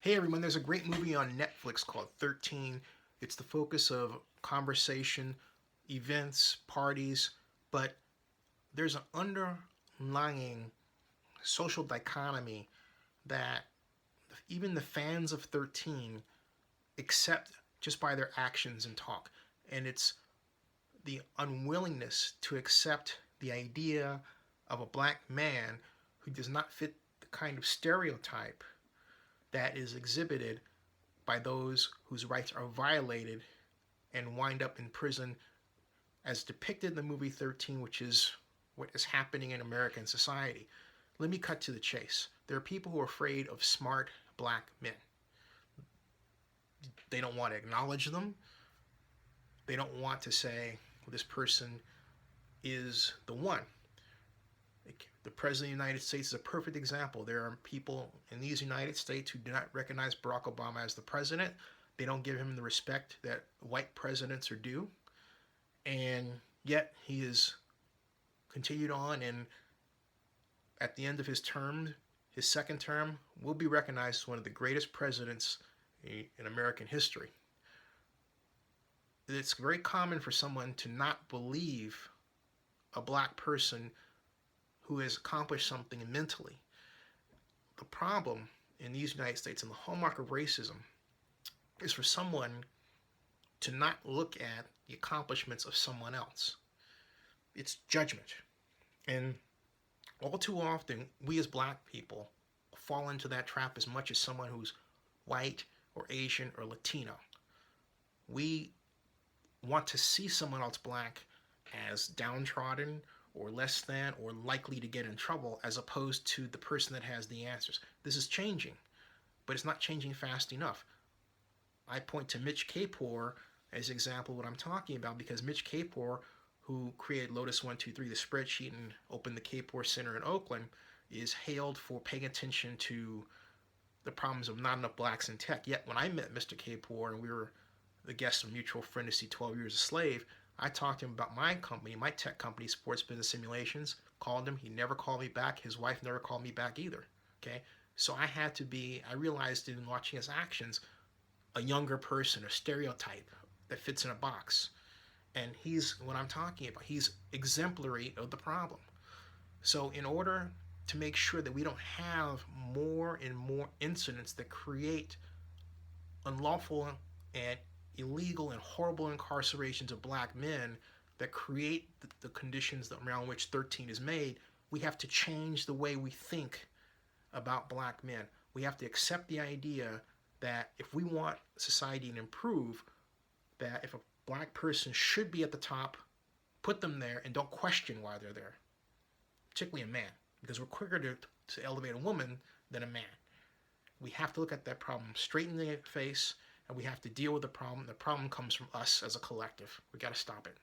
Hey everyone, there's a great movie on Netflix called 13. It's the focus of conversation, events, parties, but there's an underlying social dichotomy that even the fans of 13 accept just by their actions and talk. And it's the unwillingness to accept the idea of a black man who does not fit the kind of stereotype that is exhibited by those whose rights are violated and wind up in prison as depicted in the movie 13, which is what is happening in American society. Let me cut to the chase. There are people who are afraid of smart black men. They don't want to acknowledge them. They don't want to say, well, this person is the one. The President of the United States is a perfect example. There are people in these United States who do not recognize Barack Obama as the president. They don't give him the respect that white presidents are due. And yet he has continued on, and at the end of his term, his second term, will be recognized as one of the greatest presidents in American history. It's very common for someone to not believe a black person who has accomplished something mentally. The problem in these United States and the hallmark of racism is for someone to not look at the accomplishments of someone else. It's judgment. And all too often, we as black people fall into that trap as much as someone who's white or Asian or Latino. We want to see someone else black as downtrodden or less than or likely to get in trouble as opposed to the person that has the answers. This is changing, but it's not changing fast enough. I point to Mitch Kapor as an example of what I'm talking about because Mitch Kapor, who created Lotus 123, the spreadsheet, and opened the Kapor Center in Oakland, is hailed for paying attention to the problems of not enough blacks in tech. Yet when I met Mr. Kapor and we were the guests of a mutual friend to see 12 Years a Slave, I talked to him about my company, my tech company, Sports Business Simulations, called him. He never called me back. His wife never called me back either. Okay? So I realized in watching his actions, a younger person, a stereotype that fits in a box. And he's what I'm talking about. He's exemplary of the problem. So in order to make sure that we don't have more and more incidents that create unlawful and illegal and horrible incarcerations of black men that create the conditions around which 13 is made, we have to change the way we think about black men. We have to accept the idea that if we want society to improve, that if a black person should be at the top, put them there and don't question why they're there, particularly a man, because we're quicker to elevate a woman than a man. We have to look at that problem straight in the face, and we have to deal with the problem. The problem comes from us as a collective. We got to stop it.